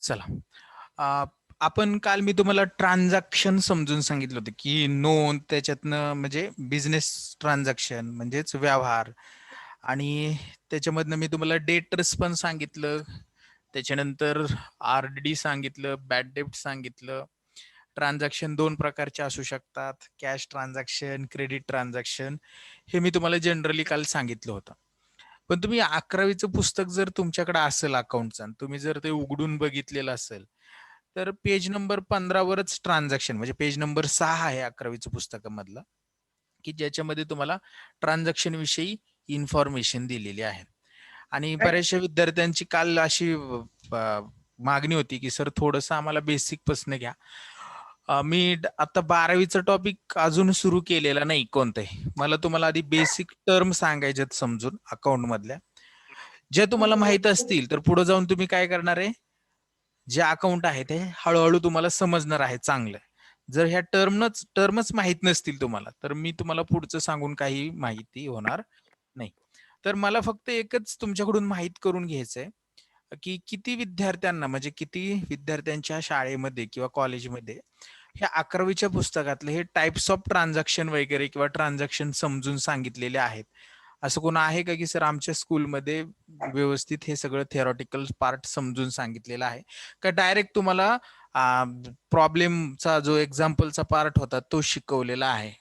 चला. अ, आपण काल मी तुम्हाला ट्रान्झॅक्शन समजून सांगितलं होतं, की नोंद त्याच्यातनं म्हणजे बिझनेस ट्रान्झॅक्शन म्हणजेच व्यवहार आणि त्याच्यामधनं मी तुम्हाला डेटर्स पण सांगितलं. त्याच्यानंतर आर-डी सांगितलं, बॅड डेब्ट सांगितलं. ट्रान्झॅक्शन 2 प्रकारचे असू शकतात. कॅश ट्रान्झॅक्शन, क्रेडिट ट्रान्झॅक्शन हे मी तुम्हाला जनरली काल सांगितलं होतं. पण तुम्ही 11वीचं पुस्तक जर तुमच्याकडे असेल अकाउंटचं, तुम्ही जर ते उघडून बघितलेलं असेल, तर पेज नंबर 15 वरच ट्रान्झॅक्शन म्हणजे पेज नंबर 6 आहे 11वीचं पुस्तकामधलं, की ज्याच्यामध्ये तुम्हाला ट्रान्झॅक्शन विषयी इन्फॉर्मेशन दिलेली आहे. आणि बऱ्याचशा विद्यार्थ्यांची काल अशी मागणी होती, की सर थोडंसं आम्हाला बेसिक पासून घ्या. आता 12वीचं टॉपिक अजून सुरू केलेला नाही कोणतंही. मला तुम्हाला आधी बेसिक टर्म सांगायच्यात समजून अकाउंट मधल्या. ज्या तुम्हाला माहित असतील, तर पुढे जाऊन तुम्ही काय करणार आहे? जे अकाउंट आहे ते हळूहळू तुम्हाला समजणार आहे चांगलं. जर ह्या टर्मच माहित नसतील तुम्हाला, तर मी तुम्हाला पुढचं सांगून काही माहिती होणार नाही. तर मला फक्त एकच तुमच्याकडून माहित करून घ्यायचंय, की किती विद्यार्थ्यांना म्हणजे किती विद्यार्थ्यांच्या शाळेमध्ये किंवा कॉलेजमध्ये ह्या 11वीच्या पुस्तकातले हे टाइप्स ऑफ ट्रान्झॅक्शन वगैरे किंवा ट्रान्झॅक्शन समजून सांगितलेले आहेत. असं कोण आहे का, की सर आमच्या स्कूलमध्ये व्यवस्थित हे सगळं थिअरॉटिकल पार्ट समजून सांगितलेलं आहे? का डायरेक्ट तुम्हाला प्रॉब्लेमचा जो एक्झाम्पलचा पार्ट होता तो शिकवलेला आहे?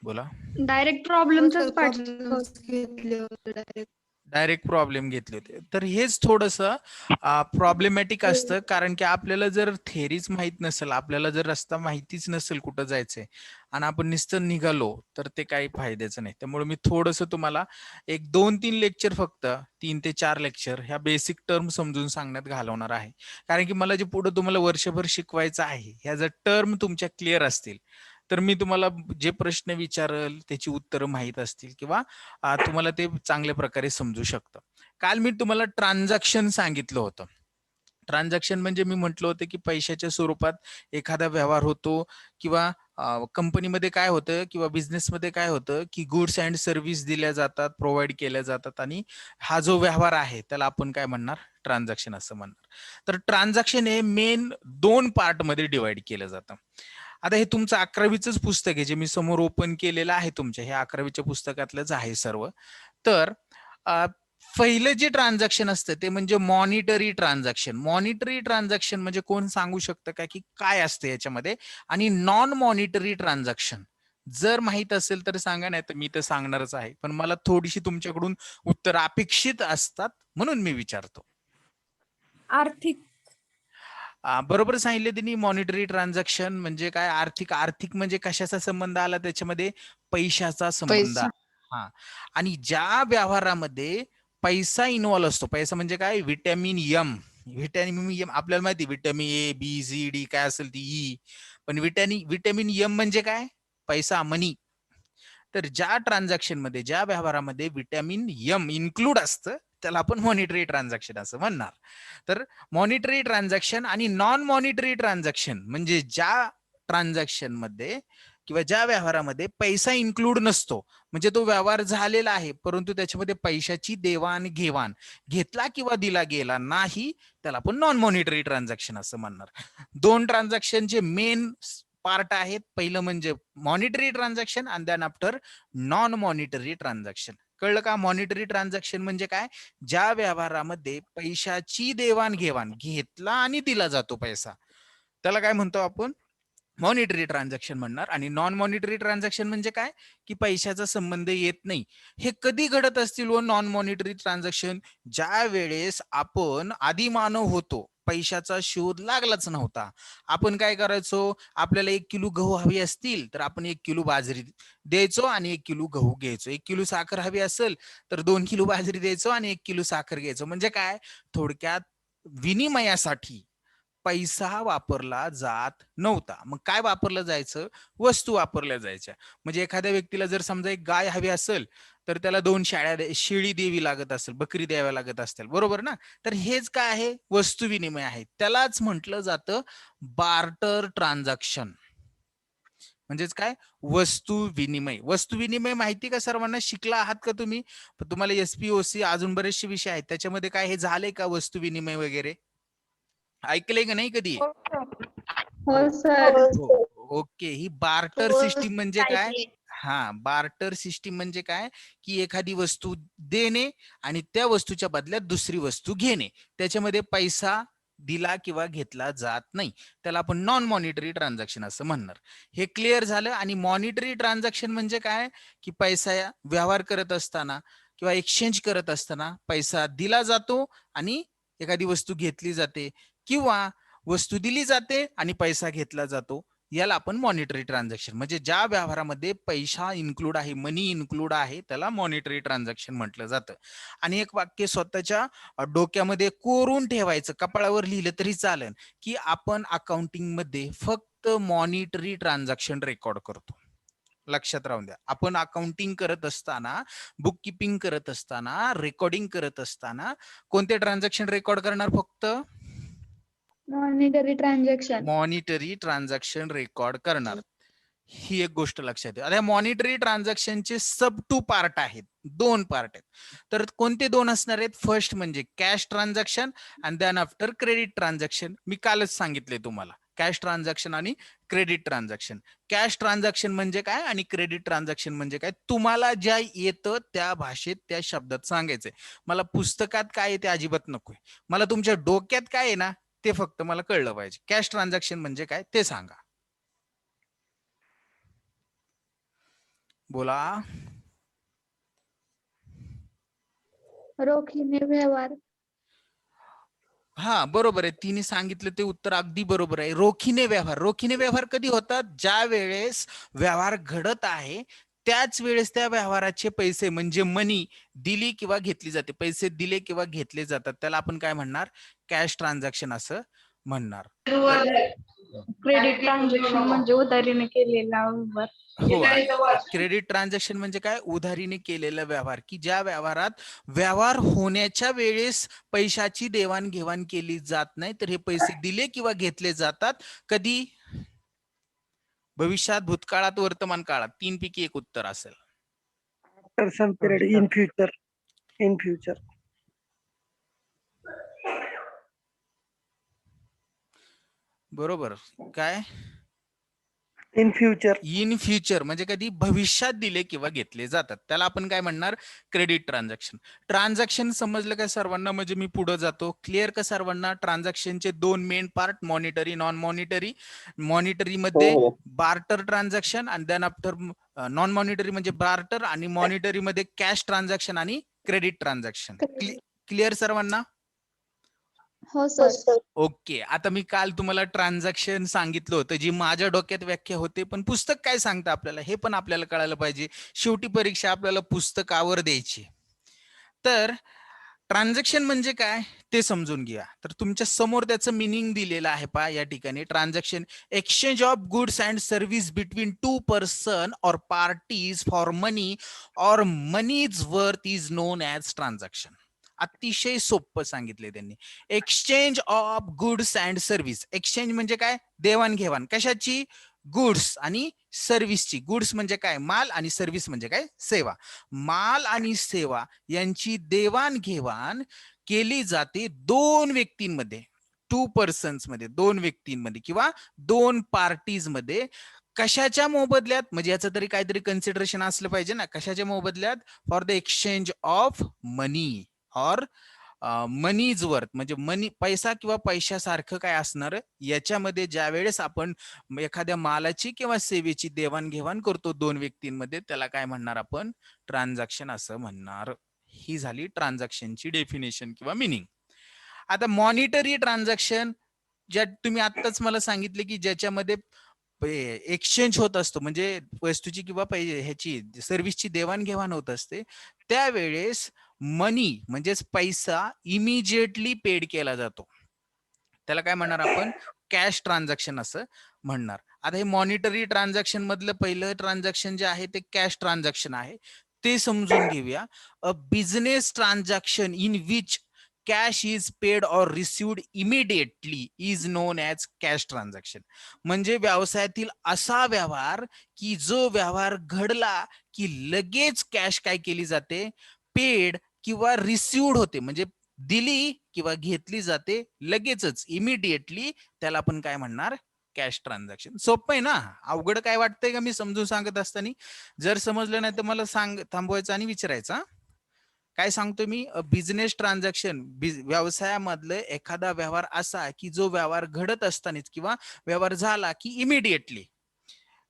बोला. डायरेक्ट हो सर, प्रॉब्लेमचाच पाठ प्रॉब्लेम्स घेतले होते डायरेक्ट. डायरेक्ट प्रॉब्लेम घेतले होते. तर हेच थोडंसं प्रॉब्लेमॅटिक असतं, कारण की आपल्याला जर थेरीच माहित नसेल, आपल्याला जर रस्ता माहितीच नसेल कुठं जायचंय आणि आपण नुसतं निघालो, तर ते काही फायद्याचं नाही. त्यामुळे मी थोडंसं तुम्हाला एक 2-3 लेक्चर फक्त 3 ते 4 लेक्चर ह्या बेसिक टर्म समजून सांगण्यात घालवणार आहे. कारण की मला जे पुढे तुम्हाला वर्षभर शिकवायचं आहे, ह्या जर टर्म तुमच्या क्लिअर असतील, तर मी तुम्हाला जे प्रश्न विचारेल त्याची उत्तरं माहीत असतील किंवा तुम्हाला ते चांगल्या प्रकारे समजू शकतं. काल मी तुम्हाला ट्रान्झॅक्शन सांगितलं होतं. ट्रान्झॅक्शन म्हणजे मी म्हटलं होतं, की पैशाच्या स्वरूपात एखादा व्यवहार होतो किंवा कंपनीमध्ये काय होतं किंवा बिझनेसमध्ये काय होतं, की गुड्स अँड सर्व्हिस दिल्या जातात, प्रोव्हाईड केल्या जातात आणि हा जो व्यवहार आहे त्याला आपण काय म्हणणार? ट्रान्झॅक्शन असं म्हणणार. तर ट्रान्झॅक्शन हे मेन 2 पार्टमध्ये डिव्हाईड केलं जातं. आता हे तुमचं 11वीचंच पुस्तक आहे, जे मी समोर ओपन केलेलं आहे तुमच्या. हे 11वीच्या पुस्तकातलंच आहे सर्व. तर अ, पहिलं जे ट्रान्झॅक्शन असतं ते म्हणजे मॉनिटरी ट्रान्झॅक्शन. मॉनिटरी ट्रान्झॅक्शन म्हणजे कोण सांगू शकतं का, की काय असतं याच्यामध्ये? आणि नॉन मॉनिटरी ट्रान्झॅक्शन जर माहित असेल तर सांगा, नाही तर मी तर सांगणारच आहे. पण मला थोडीशी तुमच्याकडून उत्तर अपेक्षित असतात म्हणून मी विचारतो. आर्थिक. बरोबर सांगितले त्यांनी. मॉनिटरी ट्रान्झॅक्शन म्हणजे काय? आर्थिक. आर्थिक म्हणजे कशाचा संबंध आला त्याच्यामध्ये? पैशाचा संबंध. पैसा. हा. आणि ज्या व्यवहारामध्ये पैसा इन्व्हॉल्व असतो, पैसा म्हणजे काय? Vitamin M. व्हिटॅमिन एम आपल्याला माहिती, vitamin A, B, C, D काय असेल ती ई. पण व्हिटॅमिन एम म्हणजे काय? पैसा, मनी. तर ज्या ट्रान्झॅक्शन मध्ये, ज्या व्यवहारामध्ये व्हिटॅमिन एम इन्क्लूड असतं, त्याला आपण मॉनिटरी ट्रान्झॅक्शन असं म्हणणार. तर मॉनिटरी ट्रान्झॅक्शन आणि नॉन मॉनिटरी ट्रान्झॅक्शन म्हणजे ज्या ट्रान्झॅक्शन मध्ये किंवा ज्या व्यवहारामध्ये पैसा इन्क्लूड नसतो, म्हणजे तो व्यवहार झालेला आहे परंतु त्याच्यामध्ये पैशाची देवाण-घेवाण, घेतला किंवा दिला गेला नाही, त्याला आपण नॉन मॉनिटरी ट्रान्झॅक्शन असं म्हणणार. 2 ट्रान्झॅक्शनचे मेन पार्ट आहेत. पहिलं म्हणजे मॉनिटरी ट्रान्झॅक्शन आणि than after non monetary transaction. कळलं का? मॉनिटरी ट्रान्झॅक्शन म्हणजे काय? ज्या व्यवहारामध्ये पैशाची देवाण-घेवाण, घेतला आणि दिला जातो पैसा, त्याला काय म्हणतो आपण? मॉनिटरी ट्रान्झॅक्शन म्हणणार. आणि नॉन मॉनिटरी ट्रान्झॅक्शन म्हणजे काय? की पैशाचा संबंध येत नाही. हे कधी घडत असतील व नॉन मॉनिटरी ट्रान्झॅक्शन? ज्या वेळेस आपण आदिमानव होतो, पैशाचा शोध लागलाच नव्हता. आपण काय करायचो? आपल्याला 1 किलो गहू हवे असतील तर आपण 1 किलो बाजरी द्यायचो आणि 1 किलो गहू घ्यायचो. 1 किलो साखर हवी असेल तर 2 किलो बाजरी द्यायचो आणि 1 किलो साखर घ्यायचो. म्हणजे काय? थोडक्यात विनिमयासाठी पैसा वापरला जात नव्हता. मग काय वापरलं जायचं? वस्तू वापरल्या जायच्या. म्हणजे एखाद्या व्यक्तीला जर समजा एक गाय हवी असेल, तर त्याला 2 शेळी द्यावी लागत असेल, बकरी द्याव्या लागत असतील, बरोबर ना? तर हेच काय आहे? वस्तू विनिमय आहे. त्यालाच म्हटलं जातं बार्टर ट्रान्झॅक्शन. म्हणजेच काय, वस्तू विनिमय. वस्तू विनिमय माहिती का सर्वांना, शिकला आहात का तुम्ही? तुम्हाला एसपीओसी अजून बरेचसे विषय आहेत त्याच्यामध्ये काय हे झाले का वस्तू विनिमय वगैरे, ऐकलंय का नाही कधी? हो हो सर. हो. ओके. ही बार्टर सिस्टीम म्हणजे काय? हा, बार्टर सिस्टीम म्हणजे काय, की एखादी वस्तू देणे आणि त्या वस्तूच्या बदल्यात दुसरी वस्तू घेणे, त्याच्यामध्ये पैसा दिला किंवा घेतला जात नाही, त्याला आपण नॉन मॉनिटरी ट्रान्झॅक्शन असं म्हणणार. हे क्लिअर झालं. आणि मॉनिटरी ट्रान्झॅक्शन म्हणजे काय, की पैसा व्यवहार करत असताना किंवा एक्सचेंज करत असताना पैसा दिला जातो आणि एखादी वस्तू घेतली जाते, किंवा वस्तू दिली जाते आणि पैसा घेतला जातो, याला आपण मॉनिटरी ट्रान्झॅक्शन, म्हणजे ज्या व्यवहारामध्ये पैसा इन्क्लूड आहे, मनी इन्क्लूड आहे, त्याला मॉनिटरी ट्रान्झॅक्शन म्हटलं जातं. आणि एक वाक्य स्वतःच्या डोक्यामध्ये कोरून ठेवायचं, कपाळावर लिहिलं तरी चालेल, की आपण अकाउंटिंग मध्ये फक्त मॉनिटरी ट्रान्झॅक्शन रेकॉर्ड करतो. लक्षात राहून द्या, आपण अकाउंटिंग करत असताना, बुक किपिंग करत असताना, रेकॉर्डिंग करत असताना कोणते ट्रान्झॅक्शन रेकॉर्ड करणार? फक्त monetary transaction. Monetary transaction record करणार. ही एक गोष्ट लक्षात ठेवा. आता मॉनिटरी ट्रान्झॅक्शनचे सब टू पार्ट आहेत, दोन पार्ट आहेत. तर कोणते दोन असणार आहेत? फर्स्ट म्हणजे कॅश ट्रान्झॅक्शन आणि देन आफ्टर क्रेडिट ट्रान्झॅक्शन. मी कालच सांगितले तुम्हाला, कॅश ट्रान्झॅक्शन आणि क्रेडिट ट्रान्झॅक्शन. कॅश ट्रान्झॅक्शन म्हणजे काय आणि क्रेडिट ट्रान्झॅक्शन म्हणजे काय, तुम्हाला ज्या येतं त्या भाषेत, त्या शब्दात सांगायचंय. मला पुस्तकात काय आहे ते अजिबात नकोय, मला तुमच्या डोक्यात काय आहे ना ते फक्त मला कळलं पाहिजे. कॅश ट्रान्झॅक्शन म्हणजे काय ते सांगा, बोला. रोखीने व्यवहार. हा, बरोबर आहे, तिने सांगितलं ते उत्तर अगदी बरोबर आहे. रोखीने व्यवहार. रोखीने व्यवहार कधी होतात? ज्या वेळेस व्यवहार घडत आहे त्याच वेळेस त्या व्यवहाराचे पैसे म्हणजे मनी दिली किंवा घेतली जाते, पैसे दिले किंवा घेतले जातात, त्याला आपण काय म्हणणार? कॅश ट्रान्झॅक्शन असं म्हणणार. क्रेडिट ट्रान्झॅक्शन म्हणजे उधारीने केलेला व्यवहार. हो, क्रेडिट ट्रान्झॅक्शन म्हणजे काय? उधारीने केलेला व्यवहार, की ज्या व्यवहारात व्यवहार होण्याच्या वेळेस पैशाची देवाणघेवाण केली जात नाही, तर हे पैसे दिले किंवा घेतले जातात. कधी? भविष्यात, भूतकाळात, वर्तमान काळात. तीन पैकी एक उत्तर असेल. After some period, in future, in future. बरोबर. काय? In future. इन फ्युचर म्हणजे कधी? भविष्यात दिले किंवा घेतले जातात, त्याला आपण काय म्हणणार? Credit transaction. ट्रान्झॅक्शन समजलं का सर्वांना? म्हणजे मी पुढे जातो. क्लिअर का सर्वांना? ट्रान्झॅक्शनचे दोन main part, monetary, non monetary. Monetary मध्ये बार्टर ट्रान्झॅक्शन आणि देन आफ्टर नॉन मॉनिटरी म्हणजे बार्टर, आणि मॉनिटरी मध्ये कॅश ट्रान्झॅक्शन आणि क्रेडिट ट्रान्झॅक्शन. क्लिअर सर्वांना? हो सर. ओके. आता मी काल तुम्हाला ट्रान्झॅक्शन सांगितलं होतं, जी माझ्या डोक्यात व्याख्या होते, पण पुस्तक काय सांगतं आपल्याला हे पण आपल्याला कळायला पाहिजे. शेवटी परीक्षा आपल्याला पुस्तकावर द्यायची. तर ट्रान्झॅक्शन म्हणजे काय ते समजून घ्या. तर तुमच्या समोर त्याचं मिनिंग दिलेलं आहे पहा या ठिकाणी. Transaction, exchange of goods and service between two person or parties for money or money's worth is known as transaction. अतिशय सोपं सांगितले त्यांनी. Exchange of goods and service. Exchange म्हणजे काय? देवाणघेवाण. कशाची? गुड्स आणि सर्व्हिसची. गुड्स म्हणजे काय? माल, आणि सर्व्हिस म्हणजे काय? सेवा. माल आणि सेवा यांची देवाणघेवाण केली जाते दोन व्यक्तींमध्ये, टू पर्सन्स मध्ये, दोन व्यक्तींमध्ये किंवा दोन पार्टीज मध्ये. कशाच्या मोबदल्यात? म्हणजे याचं तरी काहीतरी कन्सिडरेशन असलं पाहिजे ना. कशाच्या मोबदल्यात? For the exchange of money or money's worth, म्हणजे मनी, पैसा किंवा पैशासारखं काय असणार याच्यामध्ये. ज्या वेळेस आपण एखाद्या मालाची किंवा सेवेची देवाणघेवाण करतो दोन व्यक्तींमध्ये, त्याला काय म्हणणार आपण? ट्रान्झॅक्शन असं म्हणणार. ही झाली ट्रान्झॅक्शनची डेफिनेशन किंवा मिनिंग. आता मॉनिटरी ट्रान्झॅक्शन, ज्या तुम्ही आत्ताच मला सांगितले की ज्याच्यामध्ये एक्सचेंज होत असतो, म्हणजे वस्तूची किंवा ह्याची सर्व्हिसची देवाणघेवाण होत असते, त्यावेळेस मनी म्हणजेच पैसा इमिजिएटली पेड केला जातो, त्याला काय म्हणणार आपण? कॅश ट्रान्झॅक्शन असं म्हणणार. आता हे मॉनिटरी ट्रान्झॅक्शन मधलं पहिलं ट्रान्झॅक्शन जे आहे ते कॅश ट्रान्झॅक्शन आहे, ते समजून घेऊया. A business transaction in which cash is paid or received immediately is known as cash transaction. म्हणजे व्यवसायातील असा व्यवहार की जो व्यवहार घडला की लगेच कॅश काय केली जाते, पेड किंवा रिसिव्ड होते, म्हणजे दिली किंवा घेतली जाते लगेचच, इमिडिएटली, त्याला आपण काय म्हणणार, कॅश ट्रान्झॅक्शन. सोपं आहे ना, अवघड काय वाटतंय का मी समजून सांगत असताना? जर समजलं नाही तर मला थांबवायचं आणि विचारायचं. काय सांगतो मी? बिझनेस ट्रान्झॅक्शन, व्यवसायामधलं एखादा व्यवहार असा की जो व्यवहार घडत असतानाच किंवा व्यवहार झाला की इमिडिएटली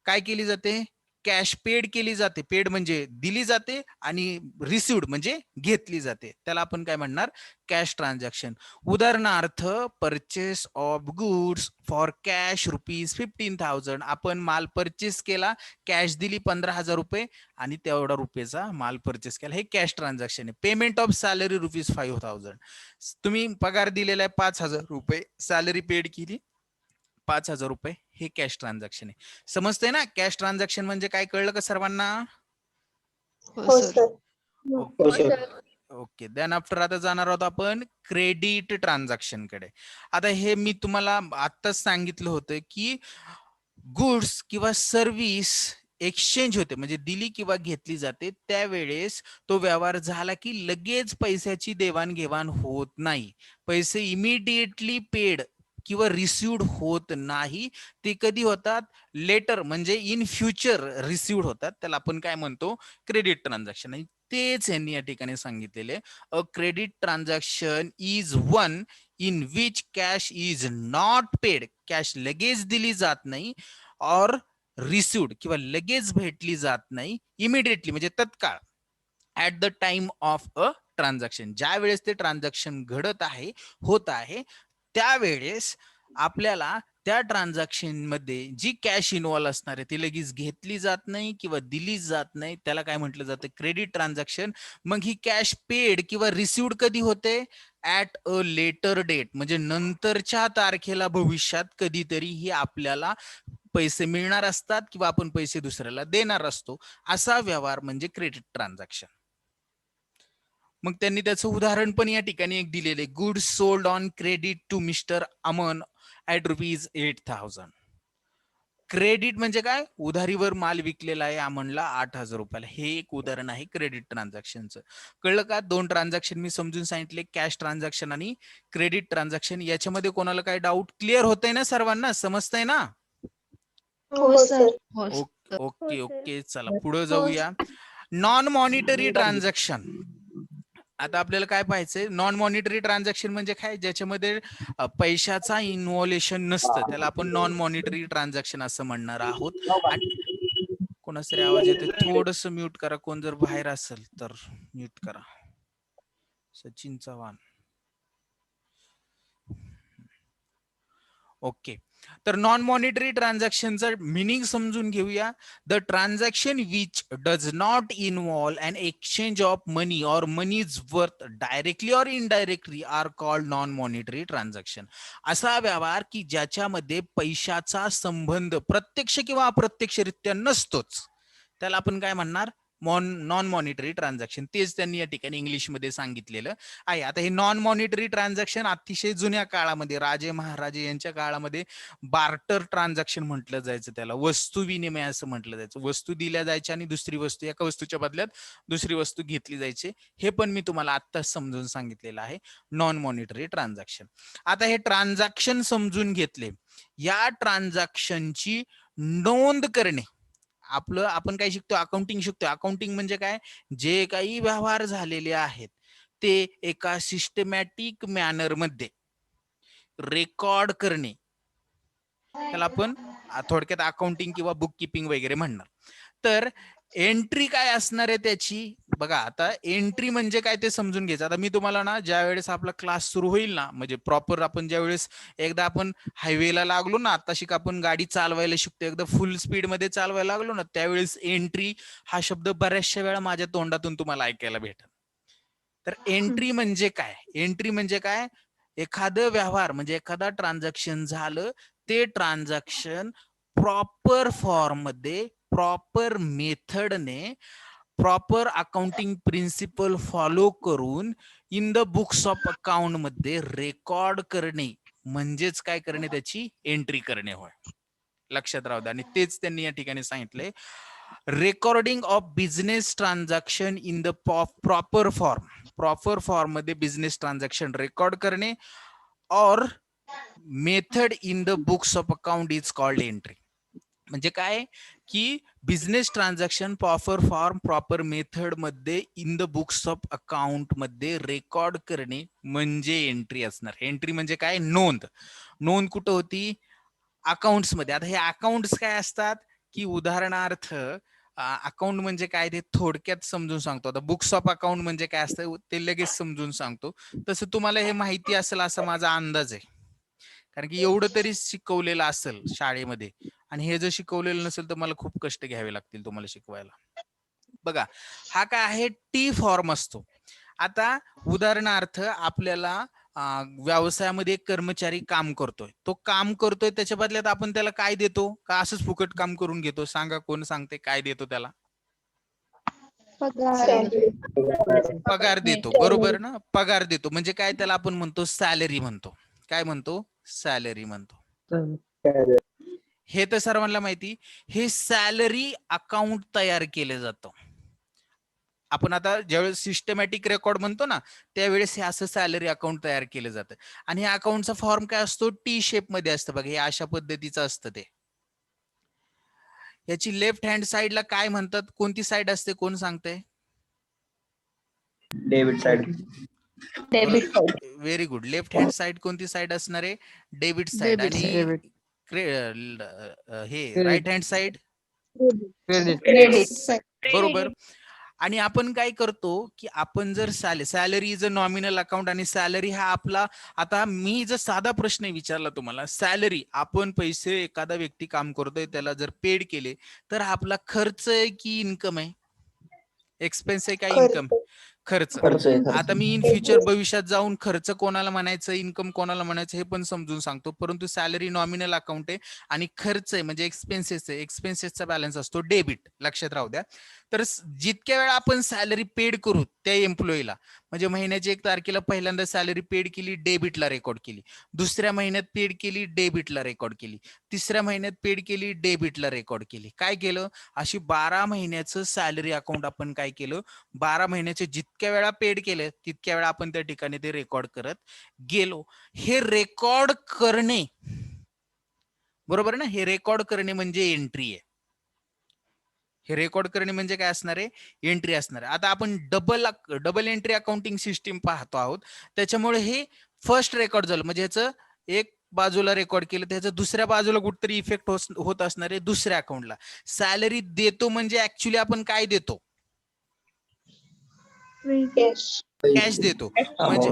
काय केली जाते, कॅश पेड केली जाते. पेड म्हणजे दिली जाते आणि रिसिव्ड म्हणजे घेतली जाते, त्याला आपण काय म्हणणार, कॅश ट्रान्झॅक्शन. उदाहरणार्थ purchase of goods for cash ₹15,000. आपण माल परचेस केला, कॅश दिली 15,000 रुपये आणि तेवढा रुपयेचा माल परचेस केला, हे कॅश ट्रान्झॅक्शन आहे. Payment of salary ₹5,000. तुम्ही पगार दिलेला आहे 5,000 रुपये, सॅलरी पेड केली 5,000 रुपये, हे कॅश ट्रान्झॅक्शन आहे. समजतंय ना कॅश ट्रान्झॅक्शन म्हणजे काय? कळलं का सर्वांना? हो sir. Okay okay. Then after आता जाणार आहोत आपण क्रेडिट ट्रान्झॅक्शन कडे. आता हे मी तुम्हाला आत्ताच सांगितलं होतं की गुड्स किंवा सर्व्हिस एक्सचेंज होते, म्हणजे दिली किंवा घेतली जाते, त्यावेळेस तो व्यवहार झाला की लगेच पैशाची देवाणघेवाण होत नाही, पैसे इमिडिएटली पेड किंवा रिसिव्ड होत नाही. ते कधी होतात? लेटर, म्हणजे इन फ्युचर रिसिव्ड होतात, त्याला आपण काय म्हणतो, क्रेडिट ट्रान्झॅक्शन. आणि तेच यांनी या ठिकाणी सांगितलेले, a credit transaction is one in which cash is not paid, cash लगेच दिली जात नाही, और रिसिव्ड किंवा लगेच भेटली जात नाही, इमिडिएटली म्हणजे तत्काळ, at the time of a transaction, ज्या वेळेस ते ट्रान्झॅक्शन घडत आहे, होत आहे, त्यावेळेस आपल्याला त्या ट्रान्झॅक्शन मध्ये जी कॅश इन्व्हॉल्व असणार आहे ती लगेच घेतली जात नाही किंवा दिली जात नाही, त्याला काय म्हटलं जातं, क्रेडिट ट्रान्झॅक्शन. मग ही कॅश पेड किंवा रिसिव्ड कधी होते? ऍट अ लेटर डेट, म्हणजे नंतरच्या तारखेला, भविष्यात कधीतरी ही आपल्याला पैसे मिळणार असतात किंवा आपण पैसे दुसऱ्याला देणार असतो, असा व्यवहार म्हणजे क्रेडिट ट्रान्झॅक्शन. मग त्यांनी त्याचं उदाहरण पण या ठिकाणी एक दिलेले, goods sold on credit to mister Aman at ₹8,000. Credit म्हणजे काय? उधारीवर माल विकलेला आहे अमनला 8,000 रुपयाला, हे एक उदाहरण आहे क्रेडिट ट्रान्झॅक्शनचं. कळलं का? 2 ट्रान्झॅक्शन मी समजून सांगितले, कॅश ट्रान्झॅक्शन आणि क्रेडिट ट्रान्झॅक्शन. याच्यामध्ये कोणाला काय डाऊट? क्लिअर होतंय ना सर्वांना? समजतंय ना? हो सर. Okay okay. चला पुढे जाऊया. Non monetary transaction. आता आपल्याला काय पाहायचंय? नॉन मॉनिटरी ट्रान्झॅक्शन म्हणजे काय? ज्याच्यामध्ये पैशाचा इन्व्हॉल्युशन नसतं, त्याला आपण नॉन मॉनिटरी ट्रान्झॅक्शन असं म्हणणार आहोत. आणि कोणाचा तरी आवाज येतोय, थोडस म्यूट करा. कोण जर बाहेर असेल तर म्यूट करा. सचिन चव्हाण. ओके. तर नॉन मॉनिटरी ट्रान्झॅक्शनचं मिनिंग समजून घेऊया. The transaction which does not involve an exchange of money or money's worth directly or indirectly are called non monetary transaction. असा व्यवहार की ज्याच्यामध्ये पैशाचा संबंध प्रत्यक्ष किंवा अप्रत्यक्षरित्या नसतोच, त्याला आपण काय म्हणणार? Non monetary transaction. तेच त्यांनी या ठिकाणी इंग्लिशमध्ये सांगितलेलं आहे. आता हे नॉन मॉनिटरी ट्रान्झॅक्शन अतिशय जुन्या काळामध्ये, राजे महाराजे यांच्या काळामध्ये बार्टर ट्रान्झॅक्शन म्हटलं जायचं, त्याला वस्तू विनिमय असं म्हटलं जायचं. वस्तू दिल्या जायच्या आणि दुसरी वस्तू, एका वस्तूच्या बदल्यात दुसरी वस्तू घेतली जायची. हे पण मी तुम्हाला आत्ताच समजून सांगितलेलं आहे, नॉन मॉनिटरी ट्रान्झॅक्शन. आता हे ट्रान्झॅक्शन समजून घेतले, या ट्रान्झॅक्शनची नोंद करणे. आपलं आपण काय शिकतो? अकाउंटिंग शिकतो. अकाउंटिंग म्हणजे काय? जे काही व्यवहार झालेले आहेत ते एका सिस्टमॅटिक मॅनर मध्ये रेकॉर्ड करणे, त्याला आपण थोडक्यात अकाउंटिंग किंवा बुक किपिंग वगैरे म्हणणार. तर एंट्री काय असणार आहे त्याची? बघा, आता एंट्री म्हणजे काय ते समजून घ्यायचं. आता मी तुम्हाला ना, ज्या वेळेस आपला क्लास सुरू होईल ना, म्हणजे प्रॉपर आपण ज्या वेळेस एकदा आपण हायवेला लागलो ना, आता शिक आपण गाडी चालवायला शिकतो, एकदा फुल स्पीड मध्ये चालवायला लागलो ना, त्यावेळेस एंट्री हा शब्द बऱ्याचशा वेळा माझ्या तोंडातून तुम्हाला ऐकायला भेटेल. तर एंट्री म्हणजे काय? एंट्री म्हणजे काय? एखादं व्यवहार म्हणजे एखादा ट्रान्झॅक्शन झालं, ते ट्रान्झॅक्शन प्रॉपर फॉर्म मध्ये, प्रॉपर मेथडने प्रॉपर अकाउंटिंग प्रिन्सिपल फॉलो करून in the books of account मध्ये रेकॉर्ड करणे म्हणजेच काय करणे, त्याची एंट्री करणे होय. लक्षात राहू द्या. आणि तेच त्यांनी या ठिकाणी सांगितले, recording of business transaction in the proper form. Proper form मध्ये बिझनेस ट्रान्झॅक्शन रेकॉर्ड करणे or method in the books of account is called entry. म्हणजे काय की business transaction proper form proper method मध्ये in the books of account मध्ये record करणे म्हणजे entry असणार. एंट्री म्हणजे काय, नोंद. नोंद कुठं होती, अकाउंट्स मध्ये. आता हे अकाउंट्स काय असतात की उदाहरणार्थ अकाउंट म्हणजे काय ते थोडक्यात समजून सांगतो. आता बुक्स ऑफ अकाउंट म्हणजे काय असतं ते लगेच समजून सांगतो. तसं तुम्हाला हे माहिती असेल असा माझा अंदाज आहे, कारण की एवढं तरी शिकवलेलं असेल शाळेमध्ये. आणि हे जर शिकवलेलं नसेल तर मला खूप कष्ट घ्यावे लागतील तुम्हाला शिकवायला. बघा, हा काय आहे, टी फॉर्म असतो. आता उदाहरणार्थ आपल्याला व्यवसायामध्ये एक कर्मचारी काम करतोय, तो काम करतोय, त्याच्या बदल्यात आपण त्याला काय देतो, का असंच फुकट काम करून घेतो? सांगा, कोण सांगते काय देतो त्याला? पगार. पगार देतो, बरोबर ना? पगार देतो म्हणजे काय, त्याला आपण म्हणतो सॅलरी म्हणतो. काय म्हणतो, सॅलरी म्हणतो. हे तर सर्वांना माहिती. हे सॅलरी अकाउंट तयार केले जातं. आपण आता ज्यावेळेस सिस्टमॅटिक रेकॉर्ड म्हणतो ना, त्यावेळेस हे असं सॅलरी अकाउंट तयार केलं जातं. आणि हे अकाउंटचा फॉर्म काय असतो, टी शेप मध्ये असतं बघा. हे अशा पद्धतीचं असतं ते. याची लेफ्ट हँड साइडला काय म्हणतात, कोणती साइड असते, कोण सांगते? Debit side. Very good. Left hand side कोणती साइड असणार आहे, डेबिट साइड. Debit आणि हे राईट हँड साइड Credit. बरोबर. आणि आपण काय करतो की आपण जर salary is a nominal account, आणि सॅलरी हा आपला, आता मी जर साधा प्रश्न विचारला तुम्हाला, सॅलरी आपण पैसे एखादा व्यक्ती काम करतोय त्याला जर पेड केले तर आपला खर्च आहे की इन्कम आहे, एक्सपेन्स आहे का इन्कम? खर्च. खर्च आहे, खर्च. आता मी इन फ्युचर भविष्यात जाऊन खर्च कोणाला म्हणायचं, इन्कम कोणाला म्हणायचं हे पण समजून सांगतो. परंतु सॅलरी नॉमिनल अकाउंट आहे आणि खर्च आहे म्हणजे एक्सपेन्सेस आहे, एक्सपेन्सेसचा बॅलन्स असतो डेबिट. लक्षात राहू द्या. तर जितक्या वेळा आपण सॅलरी पेड करू त्या एम्प्लॉईला, म्हणजे महिन्याची 1 तारखेला पहिल्यांदा सॅलरी पेड केली, डेबिटला रेकॉर्ड केली. दुसऱ्या महिन्यात पेड केली, डेबिटला रेकॉर्ड केली. तिसऱ्या महिन्यात पेड केली, डेबिटला रेकॉर्ड केली. काय केलं, अशी 12 महिन्याचं सॅलरी अकाउंट आपण काय केलं, 12 महिन्याचे जितक्या वेळा पेड केले तितक्या वेळा आपण त्या ठिकाणी ते रेकॉर्ड करत गेलो. हे रेकॉर्ड करणे, बरोबर ना, हे रेकॉर्ड करणे म्हणजे एंट्री आहे. हे रेकॉर्ड करणे म्हणजे काय असणार आहे, एंट्री असणार आहे. आता आपण डबल एंट्री अकाउंटिंग सिस्टीम पाहतो आहोत, त्याच्यामुळे हे फर्स्ट रेकॉर्ड झालं म्हणजे ह्याचं एक बाजूला रेकॉर्ड केलं, त्याचं दुसऱ्या बाजूला कुठतरी इफेक्ट होत असणार आहे दुसऱ्या अकाउंटला. सॅलरी देतो म्हणजे ऍक्च्युली आपण काय देतो, कॅश देतो.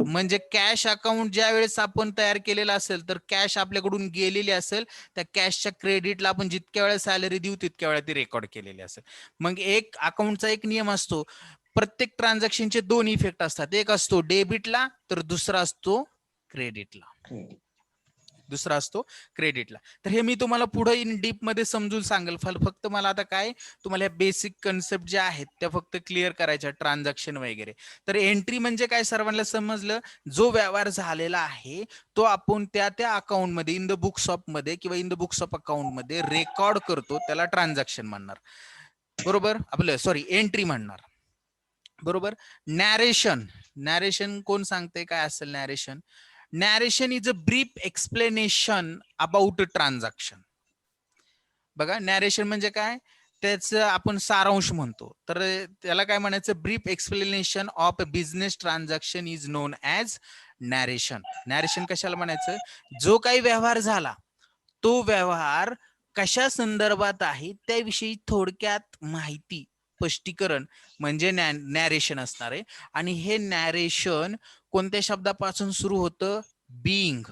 म्हणजे कॅश अकाउंट ज्या वेळेस आपण तयार केलेला असेल तर कॅश आपल्याकडून गेलेली असेल, त्या कॅशच्या क्रेडिटला आपण जितक्या वेळा सॅलरी देऊ तितक्या वेळा ती रेकॉर्ड केलेली असेल. मग एक अकाउंटचा एक नियम असतो, प्रत्येक ट्रान्झॅक्शनचे 2 इफेक्ट असतात. एक असतो डेबिटला तर दुसरा असतो क्रेडिटला. दुसरा असतो क्रेडिटला. तर हे मी तुम्हाला पुढे इन डीप मध्ये समजून सांगेल. फक्त मला आता काय, तुम्हाला या बेसिक कन्सेप्ट ज्या आहेत त्या फक्त क्लिअर करायच्या, ट्रान्झॅक्शन वगैरे. तर एंट्री म्हणजे काय सर्वांना समजलं, जो व्यवहार झालेला आहे तो आपण त्या अकाउंट मध्ये इन द बुक्स ऑफ मध्ये किंवा in the books of account मध्ये रेकॉर्ड करतो, त्याला ट्रान्झॅक्शन म्हणणार. बरोबर, आपलं सॉरी एंट्री म्हणणार. बरोबर. नॅरेशन कोण सांगते काय असेल narration? Narration is a brief explanation about a transaction. बघा, नॅरेशन म्हणजे काय, त्याचं आपण सारांश म्हणतो. तर त्याला काय म्हणायचं, brief explanation of a business transaction is known as narration. Narration कशाला म्हणायचं, जो काही व्यवहार झाला तो व्यवहार कशा संदर्भात आहे त्याविषयी थोडक्यात माहिती, स्पष्टीकरण म्हणजे नॅरेशन असणार आहे. आणि हे नॅरेशन कोणत्या शब्दापासून सुरू होतं, बीइंग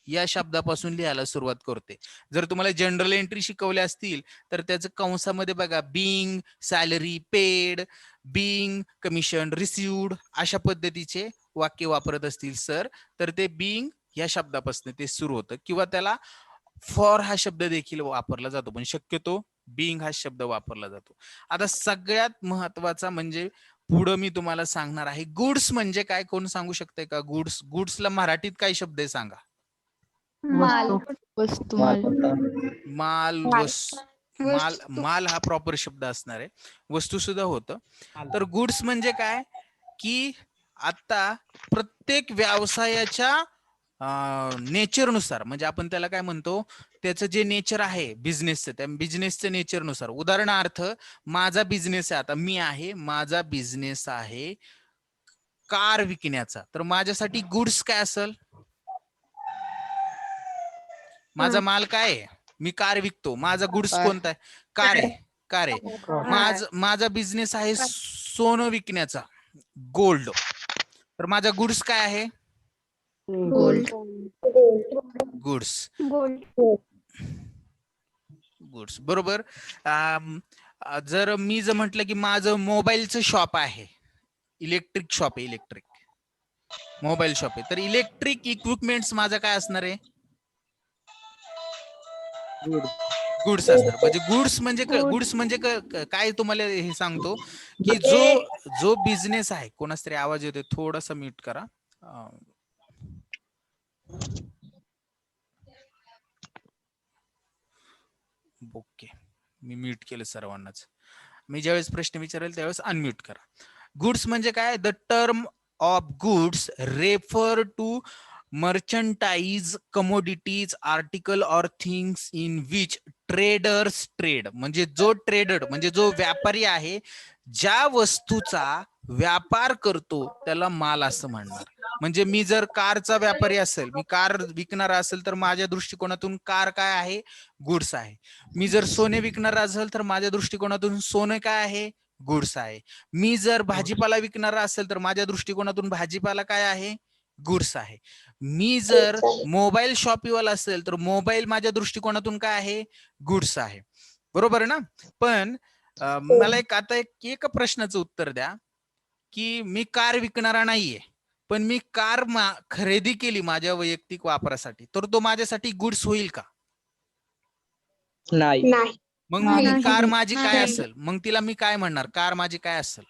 या शब्दापासून लिहायला सुरुवात करते. जर तुम्हाला जनरल एंट्री शिकवल्या असतील तर त्याचं कंसामध्ये बघा, being salary paid, being commission received, अशा पद्धतीचे वाक्य वापरत असतील सर, तर ते बीइंग या शब्दापासून ते सुरू होतं. किंवा त्याला फॉर हा शब्द देखील वापरला जातो, पण शक्यतो बिंग हा शब्द वापरला जातो. आता सगळ्यात महत्वाचा म्हणजे पुढं मी तुम्हाला सांगणार आहे गुड्स म्हणजे काय. कोण सांगू शकते का गुड्स? गुड्सला मराठीत काय शब्द आहे सांगा. माल. वस्तू माल. माल. माल वस्तू. माल हा प्रॉपर शब्द असणार आहे. वस्तू सुद्धा होतं. तर गुड्स म्हणजे काय की आता प्रत्येक व्यवसायाच्या नेचरनुसार, म्हणजे आपण त्याला काय म्हणतो, त्याचं जे नेचर आहे बिझनेसचं, त्या बिझनेसचं नेचरनुसार. उदाहरणार्थ माझा बिझनेस आहे, आता मी आहे, माझा बिझनेस आहे कार विकण्याचा, तर माझ्यासाठी गुड्स काय असेल? माझा माल काय आहे? मी कार विकतो. माझा गुड्स कोणता आहे? कार आहे. कार आहे. माझा बिझनेस आहे सोनं विकण्याचा, गोल्ड, तर माझा गुड्स काय आहे? गोल्ड. गुड्स. गुड्स बरोबर. जर मी म्हटलं की माझं मोबाईलचं शॉप आहे, इलेक्ट्रिक शॉप आहे, इलेक्ट्रिक मोबाईल शॉप आहे, तर इलेक्ट्रिक इक्विपमेंट्स माझं काय असणार आहे? गुड्स असणार. म्हणजे गुड्स म्हणजे काय, तुम्हाला हे सांगतो की जो बिझनेस आहे. कोणाच तरी आवाज येतोय, थोडासा म्यूट करा. ओके, मी म्यूट केलं सर्वांनाच. मी ज्यावेळेस प्रश्न विचारेल त्यावेळेस अनम्यूट करा. गुड्स म्हणजे काय? The term of goods refer to merchandise, commodities, article और things in which traders trade. म्हणजे जो ट्रेडर म्हणजे जो व्यापारी आहे, ज्या वस्तूचा व्यापार करतो त्याला माल असं म्हणणार. म्हणजे मी जर कारचा व्यापारी असेल, मी कार विकणारा असेल, तर माझ्या दृष्टिकोनातून कार काय आहे? गुड्स आहे. मी जर सोने विकणारा असेल तर माझ्या दृष्टिकोनातून सोने काय आहे? गुड्स आहे. मी जर भाजीपाला विकणारा असेल तर माझ्या दृष्टिकोनातून भाजीपाला काय आहे? गुड्स आहे. मी जर मोबाईल शॉपीवाला असेल तर मोबाईल माझ्या दृष्टिकोनातून काय आहे? गुड्स आहे. बरोबर आहे ना? पण मला आता एक प्रश्नाचं उत्तर द्या की मी कार विकणारा नाहीये, पण मी कार खरेदी केली माझ्या वैयक्तिक वापरासाठी, तर तो माझ्यासाठी गुड्स होईल का? नाही. मग कार माझी काय असेल? मग तिला मी काय म्हणणार? कार माझी काय असेल?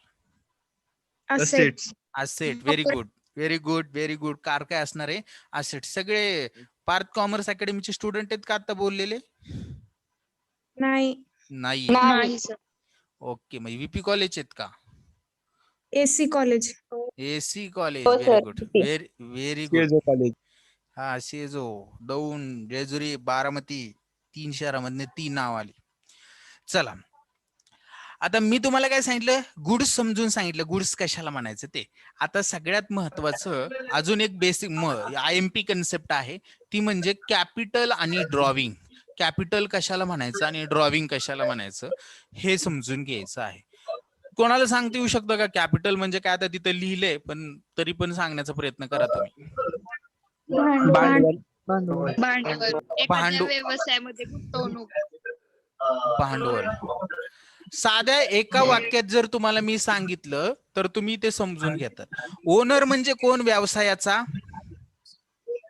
Asset. Very good, very good, very good. Car काय असणार आहे? असेट. सगळे पार्थ कॉमर्स अकॅडमीचे स्टुडंट आहेत का आता बोललेले? नाही. ओके, मग व्हीपी कॉलेज आहेत का? AC college. AC college. Very good, very good. हा, शेजो, दौंड, जेजुरी, बारामती, 3 शहरांमधले 3 नाव आली. चला, आता मी तुम्हाला काय सांगितलं? गुड्स समजून सांगितलं, गुड्स कशाला म्हणायचं ते. आता सगळ्यात महत्वाचं अजून एक बेसिक IMP कन्सेप्ट आहे, ती म्हणजे कॅपिटल आणि ड्रॉविंग. कॅपिटल कशाला म्हणायचं आणि ड्रॉविंग कशाला म्हणायचं हे समजून घ्यायचं आहे. कोणाला सांगता येऊ शकतं का कॅपिटल म्हणजे काय? आता तिथं लिहिलंय, पण तरी पण सांगण्याचा प्रयत्न करा तुम्ही. एखाद्या व्यवसायामध्ये गुंतवणूक. भांडवल. साध्या एका वाक्यात जर तुम्हाला मी सांगितलं तर तुम्ही ते समजून घेतात. ओनर म्हणजे कोण? व्यवसायाचा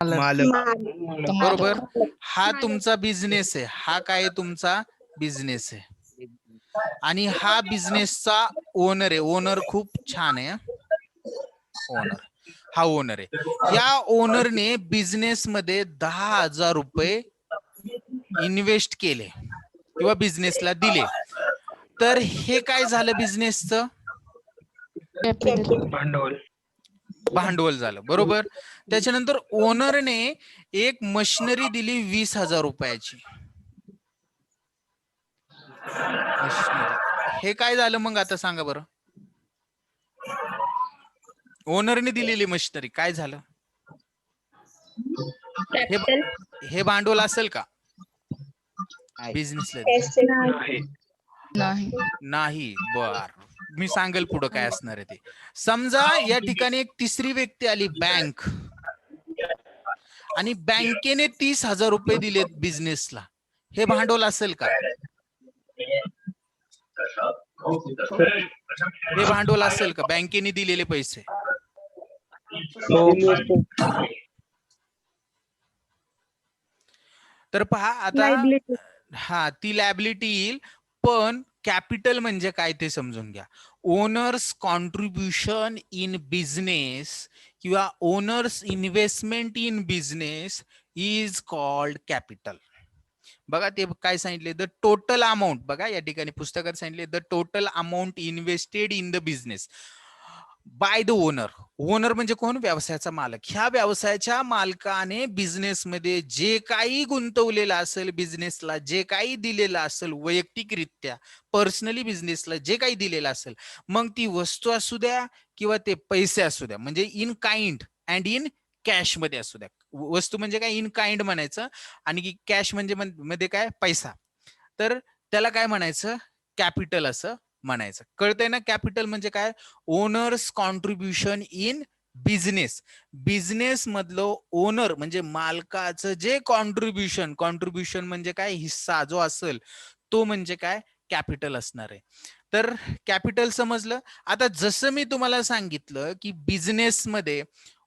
बरोबर. हा तुमचा बिझनेस आहे. हा काय? तुमचा बिझनेस आहे. आणि हा बिझनेसचा ओनर आहे. ओनर खूप छान आहे. ओनर, हा ओनर आहे. या ओनरने बिझनेस मध्ये 10,000 रुपये इन्व्हेस्ट केले किंवा बिझनेसला दिले, तर हे काय झालं? बिझनेसचं भांडवल झालं. बरोबर. त्याच्यानंतर ओनरने एक मशिनरी दिली 20,000 रुपयाची. हे काय झालं मग? आता सांगा बरं. ओनरने दिलेली मशिनरी काय झालं? हे भांडवल असेल का बिझनेसला? नाही. बर, मी सांगेल पुढं काय असणार आहे ते. समजा या ठिकाणी एक तिसरी व्यक्ती आली, बँक, आणि बँकेने 30,000 रुपये दिलेत बिझनेसला. हे भांडवल असेल का? हे भांडवल असेल का? बँकेने दिलेले पैसे. तर पहा आता हा, ती लॅबिलिटी येईल. पण कॅपिटल म्हणजे काय ते समजून घ्या. ओनर्स कॉन्ट्रीब्युशन इन बिझनेस किंवा owners investment in business is called capital. बघा ते काय सांगितले, द टोटल अमाऊंट. बघा या ठिकाणी पुस्तकात सांगितले the total amount invested in the business by the owner. Owner म्हणजे कोण? व्यवसायाचा मालक. ह्या व्यवसायाच्या मालकाने बिझनेसमध्ये जे काही गुंतवलेलं असेल, बिझनेसला जे काही दिलेलं असेल, वैयक्तिकरित्या पर्सनली बिझनेसला जे काही दिलेलं असेल, मग ती वस्तू असू द्या किंवा ते पैसे असू द्या, म्हणजे in kind and in cash मध्ये असू द्या. वस्तू म्हणजे काय? इन काइंड म्हणायचं, आणि कॅश म्हणजे मध्ये काय? पैसा. तर त्याला काय म्हणायचं? कॅपिटल असं म्हणायचं. कळतंय ना? कॅपिटल म्हणजे काय? Owners contribution in business. Business मधलं ओनर म्हणजे मालकाचं जे कॉन्ट्रीब्युशन म्हणजे काय? हिस्सा जो असेल तो म्हणजे काय? कॅपिटल असणार आहे. तर कॅपिटल समजलं. आता जसं मी तुम्हाला सांगितलं की बिझनेसमध्ये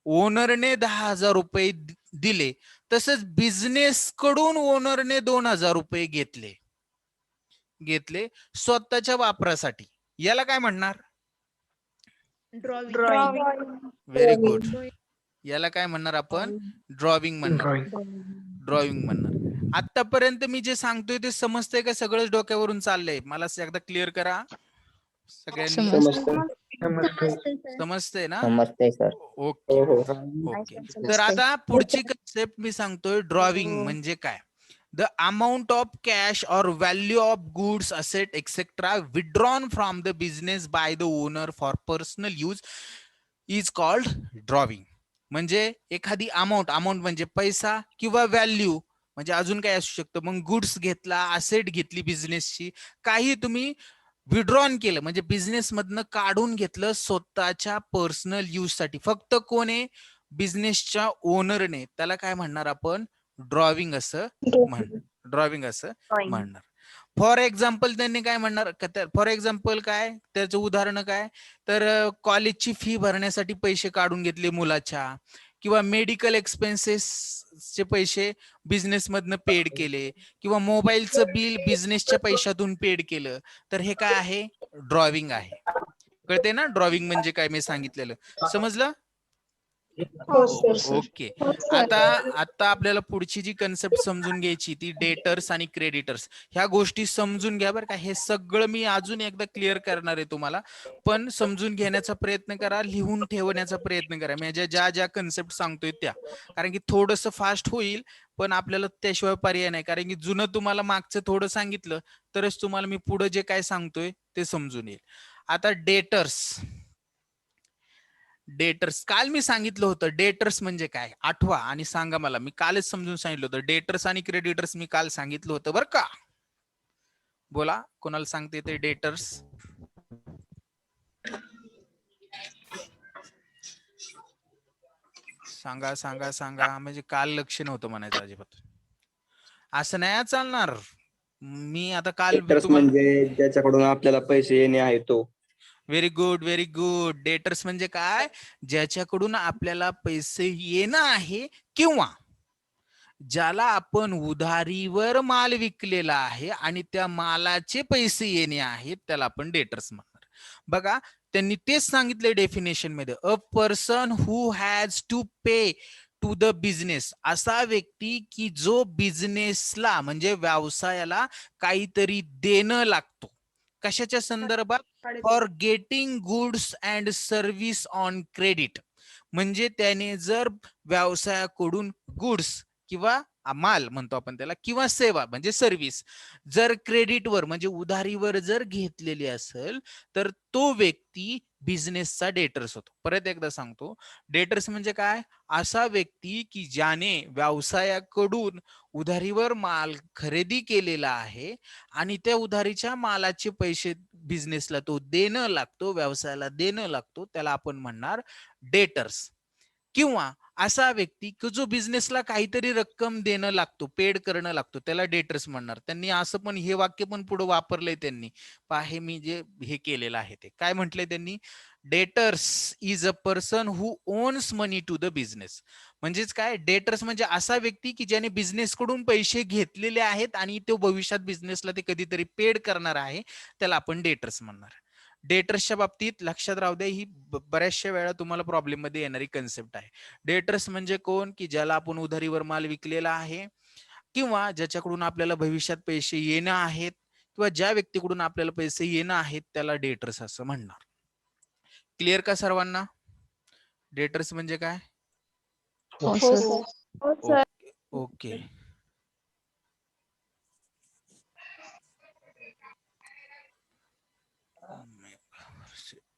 ओनरने 10,000 रुपये दिले, तसंच बिझनेस कडून ओनरने 2,000 रुपये घेतले स्वतःच्या वापरासाठी. याला काय म्हणणार? Very good. याला काय म्हणणार आपण? ड्रॉविंग म्हणणार. ड्रॉविंग म्हणणार. आतापर्यंत मी जे सांगतोय ते समजतंय का? सगळंच डोक्यावरून चाललंय? मला एकदा क्लिअर करा सगळ्यांनी. समजतंय ना? समजतंय सर. Okay okay. तर आता पुढची कन्सेप्ट मी सांगतोय. ड्रॉविंग म्हणजे काय? द अमाउंट ऑफ कॅश और value of goods, asset etcetera withdrawn from the business by the owner for personal use is called drawing. म्हणजे एखादी अमाऊंट म्हणजे पैसा, किंवा व्हॅल्यू म्हणजे अजून काय असू शकतं. मग गुड्स घेतला, असेट घेतली बिझनेसची, काही तुम्ही विड्रॉन केलं म्हणजे बिझनेस मधनं काढून घेतलं स्वतःच्या पर्सनल यूज साठी. फक्त कोणी? बिझनेसच्या ओनरने. त्याला काय म्हणणार आपण? ड्रॉविंग असं म्हणणार. फॉर एक्झाम्पल त्यांनी काय म्हणणार? फॉर एक्झाम्पल काय? त्याचं उदाहरण काय? तर कॉलेजची फी भरण्यासाठी पैसे काढून घेतले मुलाच्या, किंवा मेडिकल एक्सपेन्सेसचे पैसे बिझनेस मधनं पेड केले, किंवा मोबाईलचं बिल बिझनेसच्या पैशातून पेड केलं. तर हे काय आहे? ड्रॉविंग आहे. कळते ना ड्रॉविंग म्हणजे काय? मी सांगितलेलं समजलं? ओके. आता आपल्याला पुढची जी कन्सेप्ट समजून घ्यायची ती डेटर्स आणि क्रेडिटर्स. ह्या गोष्टी समजून घ्या बरं का. हे सगळं मी अजून एकदा क्लिअर करणार आहे तुम्हाला, पण समजून घेण्याचा प्रयत्न करा, लिहून ठेवण्याचा प्रयत्न करा. म्हणजे ज्या कन्सेप्ट सांगतोय त्या, कारण की थोडंसं फास्ट होईल, पण आपल्याला त्याशिवाय पर्याय नाही. कारण की जुनं तुम्हाला मागचं थोडं सांगितलं तरच तुम्हाला मी पुढे जे काय सांगतोय ते समजून येईल. आता डेटर्स काल मी सांगितलं होतं. डेटर्स म्हणजे काय? आठवा आणि सांगा मला. मी कालच समजून सांगितलं होतं. डेटर्स आणि क्रेडिटर्स मी काल सांगितलं होतं बरं का. बोला, कोणाला सांगते ते डेटर्स? सांगा. म्हणजे काल लक्ष नव्हतं म्हणायचं अजिबात. असं नाही चालणार. मी आता काल तुम्हाला म्हणजे ज्याच्याकडून आपल्याला पैसे येणे आहे तो. Very good. डेटर्स म्हणजे काय? ज्याच्याकडून आपल्याला पैसे येणं आहे, किंवा ज्याला आपण उधारीवर माल विकलेला आहे आणि त्या मालाचे पैसे येणे आहेत, त्याला आपण डेटर्स म्हणणार. बघा त्यांनी तेच सांगितले डेफिनेशन मध्ये. A person who has to pay to the business. असा व्यक्ती की जो बिझनेसला म्हणजे व्यवसायाला काहीतरी देणं लागतो. कशाच्या संदर्भात? For getting goods and service on credit. म्हणजे त्याने जर व्यवसायाकडून गुड्स किंवा माल म्हणतो आपण त्याला, किंवा सेवा म्हणजे सर्व्हिस जर क्रेडिटवर म्हणजे उधारीवर जर घेतलेली असेल, तर तो व्यक्ती बिझनेसचा डेटर्स होतो. परत एकदा सांगतो, डेटर्स म्हणजे काय? असा व्यक्ती की ज्याने व्यवसायाकडून उधारीवर माल खरेदी केलेला आहे आणि त्या उधारीच्या मालाचे पैसे बिझनेसला तो देणं लागतो, व्यवसायाला देणं लागतो, त्याला आपण म्हणणार डेटर्स. किंवा असा व्यक्ती की जो बिझनेसला काहीतरी रक्कम देणं लागतो, पेड करणं लागतो, त्याला डेटर्स म्हणणार. त्यांनी असं पण हे वाक्य पण पुढे वापरलंय त्यांनी. पहा हे मी जे हे केलेलं आहे ते काय म्हटलंय त्यांनी? Debtors is a person who owns money to the business. म्हणजेच काय, डेटर्स म्हणजे असा व्यक्ती की ज्याने बिझनेस कडून पैसे घेतलेले आहेत आणि तो भविष्यात बिझनेसला ते कधीतरी पेड करणार आहे, त्याला आपण डेटर्स म्हणणार. डेटर्सच्या बाबतीत लक्षात राहू द्या, ही बऱ्याचशा वेळा तुम्हाला प्रॉब्लेम मध्ये येणारी कन्सेप्ट आहे. डेटर्स म्हणजे कोण, की ज्याला आपण उधारीवर माल विकलेला आहे किंवा ज्याच्याकडून आपल्याला भविष्यात पैसे येणं आहेत किंवा ज्या व्यक्तीकडून आपल्याला पैसे येणं आहेत त्याला डेटर्स असं म्हणणार. क्लिअर का सर्वांना? डेटर्स म्हणजे काय? हो सर. Okay okay.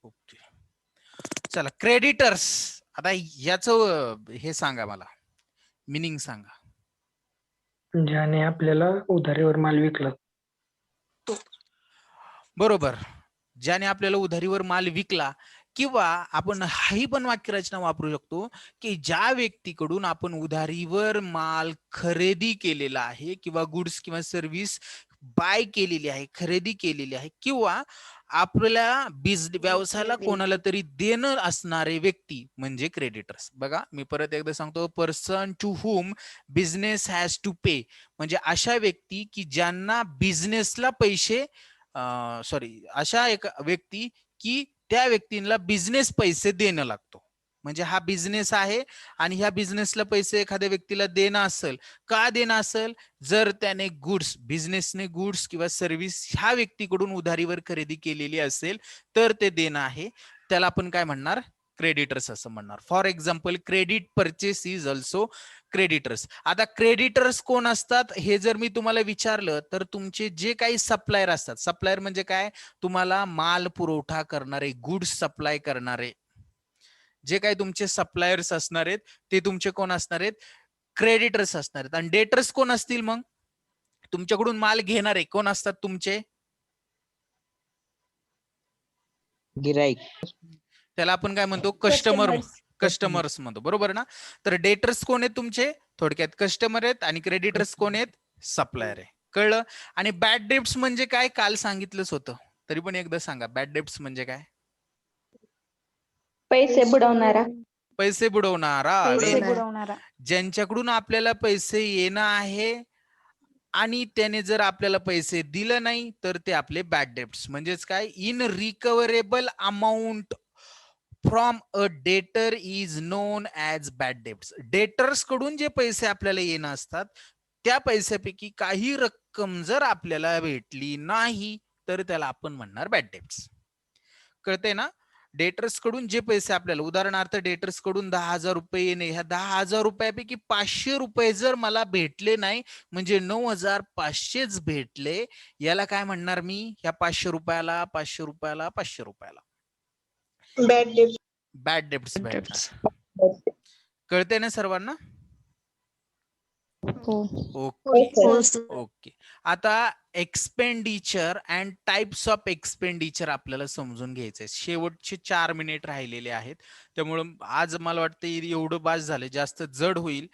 ओके चला, क्रेडिटर्स. आता याचं हे सांगा, मला मिनिंग सांगा. ज्याने आपल्याला उधारीवर माल विकला. बरोबर, ज्याने आपल्याला उधारीवर माल विकला, किंवा आपण ही पण वाक्यरचना वापरू शकतो की ज्या व्यक्तीकडून आपण उधारीवर माल खरेदी केलेला आहे किंवा गुड्स किंवा सर्व्हिस बाय केलेली आहे, खरेदी केलेली आहे, किंवा आपल्या व्यवसायाला कोणाला तरी देणं असणारे व्यक्ती म्हणजे क्रेडिटर्स. बघा मी परत एकदा सांगतो, person to whom business has to pay, म्हणजे अशा व्यक्ती की ज्यांना बिझनेसला पैसे अशा एक व्यक्ती की त्या व्यक्तीला बिझनेस पैसे देणं लागतो. म्हणजे हा बिझनेस आहे आणि ह्या बिझनेसला पैसे एखाद्या व्यक्तीला देणं असेल, का देणं असेल, जर त्याने गुड्स, बिझनेसने गुड्स किंवा सर्व्हिस ह्या व्यक्तीकडून उधारीवर खरेदी केलेली असेल तर ते देणं आहे, त्याला आपण काय म्हणणार, क्रेडिटर्स असं म्हणणार. For example, credit purchase is also creditors. आता क्रेडिटर्स कोण असतात हे जर मी तुम्हाला विचारलं तर तुमचे जे काही सप्लायर असतात, सप्लायर म्हणजे काय, तुम्हाला माल पुरवठा करणारे, गुड्स सप्लाय करणारे जे काही तुमचे सप्लायर्स असणार आहेत ते तुमचे कोण असणार आहेत, क्रेडिटर्स असणार आहेत. आणि डेटर्स कोण असतील, मग तुमच्याकडून माल घेणारे कोण असतात तुमचे, गिराईक. त्याला आपण काय म्हणतो, कस्टमर्स म्हणतो, बरोबर ना. तर डेटर्स कोण आहेत तुमचे, थोडक्यात कस्टमर आहेत, आणि क्रेडिटर्स कोण आहेत, सप्लायर आहे. कळलं? आणि बॅड डेब्ट्स म्हणजे काय, काल सांगितलंच होतं, तरी पण एकदा सांगा, बॅड डेब्ट्स म्हणजे काय? पैसे बुडवणारा. पैसे बुडवणारा. पैसे बुडवणारा. ज्यांच्याकडून आपल्याला पैसे येणं आहे आणि त्याने जर आपल्याला पैसे दिलं नाही तर ते आपले बॅड डेब्ट्स. म्हणजेच काय, irrecoverable amount from a debtor is known as bad debts. Debtors कडून जे पैसे आपल्याला येणं असतात त्या पैशापैकी काही रक्कम जर आपल्याला भेटली नाही तर त्याला आपण म्हणणार बॅड डेब्ट्स. कळतंय ना? डेटर्स कडून जे पैसे आपल्याला, उदाहरणार्थ डेटर्स कडून 10,000 रुपये येणे, ह्या 10,000 रुपयापैकी 500 रुपये जर मला भेटले नाही, म्हणजे 9,500च भेटले, याला काय म्हणणार मी, ह्या 500 रुपयाला 500 रुपयाला 500 रुपयाला बॅड डेब्ट्स भेटणार. कळते ना सर्वांना? ओके. आता expenditure and types of expenditure आपल्याला समजून घ्यायचंय. शेवटचे 4 मिनिट राहिलेले आहेत, त्यामुळं आज मला वाटतं एवढं बास झालं, जास्त जड होईल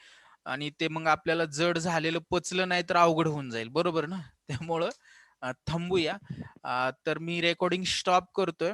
आणि ते मग आपल्याला जड झालेलं पचलं नाही तर अवघड होऊन जाईल, बरोबर ना. त्यामुळं थांबूया. तर मी रेकॉर्डिंग स्टॉप करतोय.